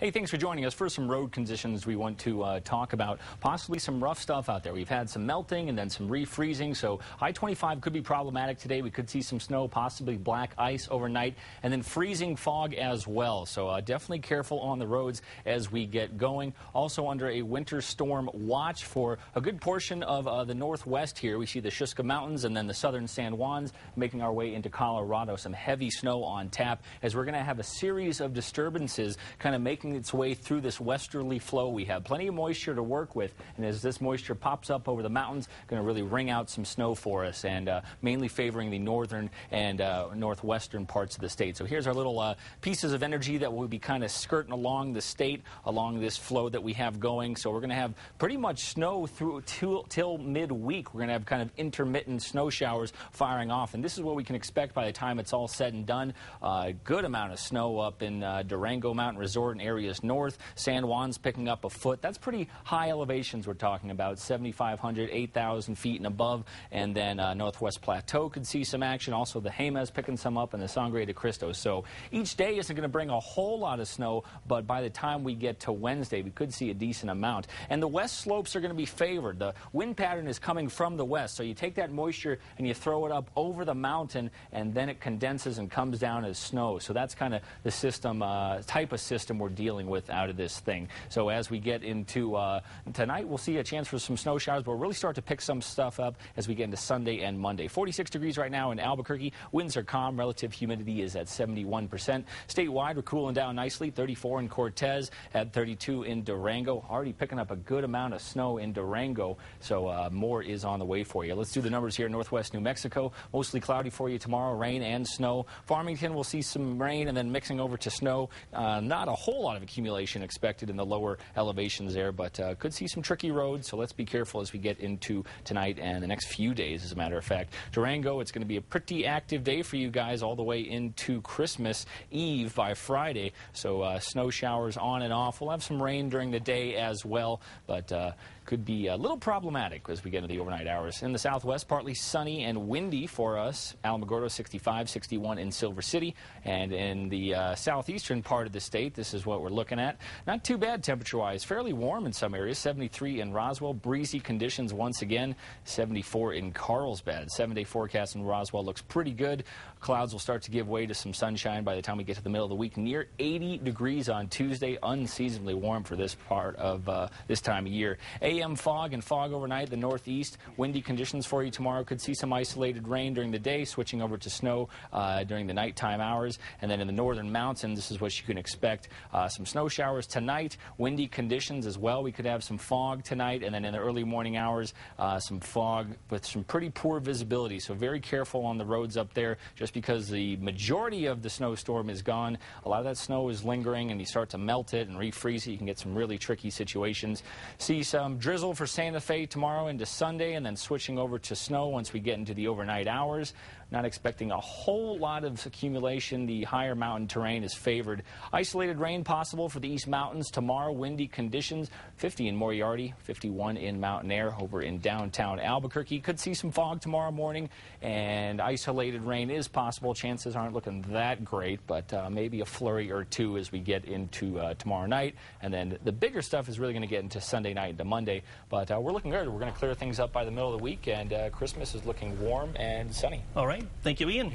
Hey, thanks for joining us. First, some road conditions we want to talk about. Possibly some rough stuff out there. We've had some melting and then some refreezing, so I-25 could be problematic today. We could see some snow, possibly black ice overnight, and then freezing fog as well. So definitely careful on the roads as we get going. Also under a winter storm watch for a good portion of the northwest here. We see the Schuska Mountains and then the southern San Juans making our way into Colorado. Some heavy snow on tap as we're going to have a series of disturbances kind of making its way through this westerly flow. We have plenty of moisture to work with, and as this moisture pops up over the mountains, going to really wring out some snow for us, and mainly favoring the northern and northwestern parts of the state. So here's our little pieces of energy that will be kind of skirting along the state, along this flow that we have going. So we're going to have pretty much snow through till midweek. We're going to have kind of intermittent snow showers firing off, and this is what we can expect by the time it's all said and done. A good amount of snow up in Durango Mountain Resort and areas north. San Juan's picking up a foot. That's pretty high elevations we're talking about, 7,500, 8,000 feet and above. And then Northwest Plateau could see some action. Also the Jemez picking some up, and the Sangre de Cristo. So each day isn't going to bring a whole lot of snow, but by the time we get to Wednesday, we could see a decent amount. And the west slopes are going to be favored. The wind pattern is coming from the west, so you take that moisture and you throw it up over the mountain, and then it condenses and comes down as snow. So that's kind of the system, type of system we're dealing with out of this thing. So as we get into tonight, we'll see a chance for some snow showers, but we'll really start to pick some stuff up as we get into Sunday and Monday. 46 degrees right now in Albuquerque. Winds are calm. Relative humidity is at 71%. Statewide, we're cooling down nicely. 34 in Cortez, at 32 in Durango. Already picking up a good amount of snow in Durango, so more is on the way for you. Let's do the numbers here in northwest New Mexico. Mostly cloudy for you tomorrow, rain and snow. Farmington will see some rain and then mixing over to snow. Not a whole lot of accumulation expected in the lower elevations there, but could see some tricky roads, so let's be careful as we get into tonight and the next few days, as a matter of fact. Durango, it's going to be a pretty active day for you guys all the way into Christmas Eve by Friday, so snow showers on and off. We'll have some rain during the day as well, but could be a little problematic as we get into the overnight hours. In the southwest, partly sunny and windy for us. Alamogordo 65, 61 in Silver City. And in the southeastern part of the state, this is what we're looking at. Not too bad temperature-wise. Fairly warm in some areas. 73 in Roswell. Breezy conditions once again. 74 in Carlsbad. 7-day forecast in Roswell looks pretty good. Clouds will start to give way to some sunshine by the time we get to the middle of the week. Near 80 degrees on Tuesday. Unseasonably warm for this part of this time of year. AM fog and fog overnight, the northeast. Windy conditions for you tomorrow. Could see some isolated rain during the day, switching over to snow during the nighttime hours. And then in the northern mountains, this is what you can expect. Some snow showers tonight. Windy conditions as well. We could have some fog tonight. And then in the early morning hours, some fog with some pretty poor visibility. So very careful on the roads up there, just because the majority of the snowstorm is gone. A lot of that snow is lingering, and you start to melt it and refreeze it. You can get some really tricky situations. See some drizzle for Santa Fe tomorrow into Sunday, and then switching over to snow once we get into the overnight hours. Not expecting a whole lot of accumulation. The higher mountain terrain is favored. Isolated rain possible for the East Mountains tomorrow. Windy conditions. 50 in Moriarty, 51 in Mountain Air over in downtown Albuquerque. Could see some fog tomorrow morning, and isolated rain is possible. Chances aren't looking that great, but maybe a flurry or two as we get into tomorrow night. And then the bigger stuff is really going to get into Sunday night into Monday. But we're looking good. We're going to clear things up by the middle of the week, and Christmas is looking warm and sunny. All right. Thank you, Ian.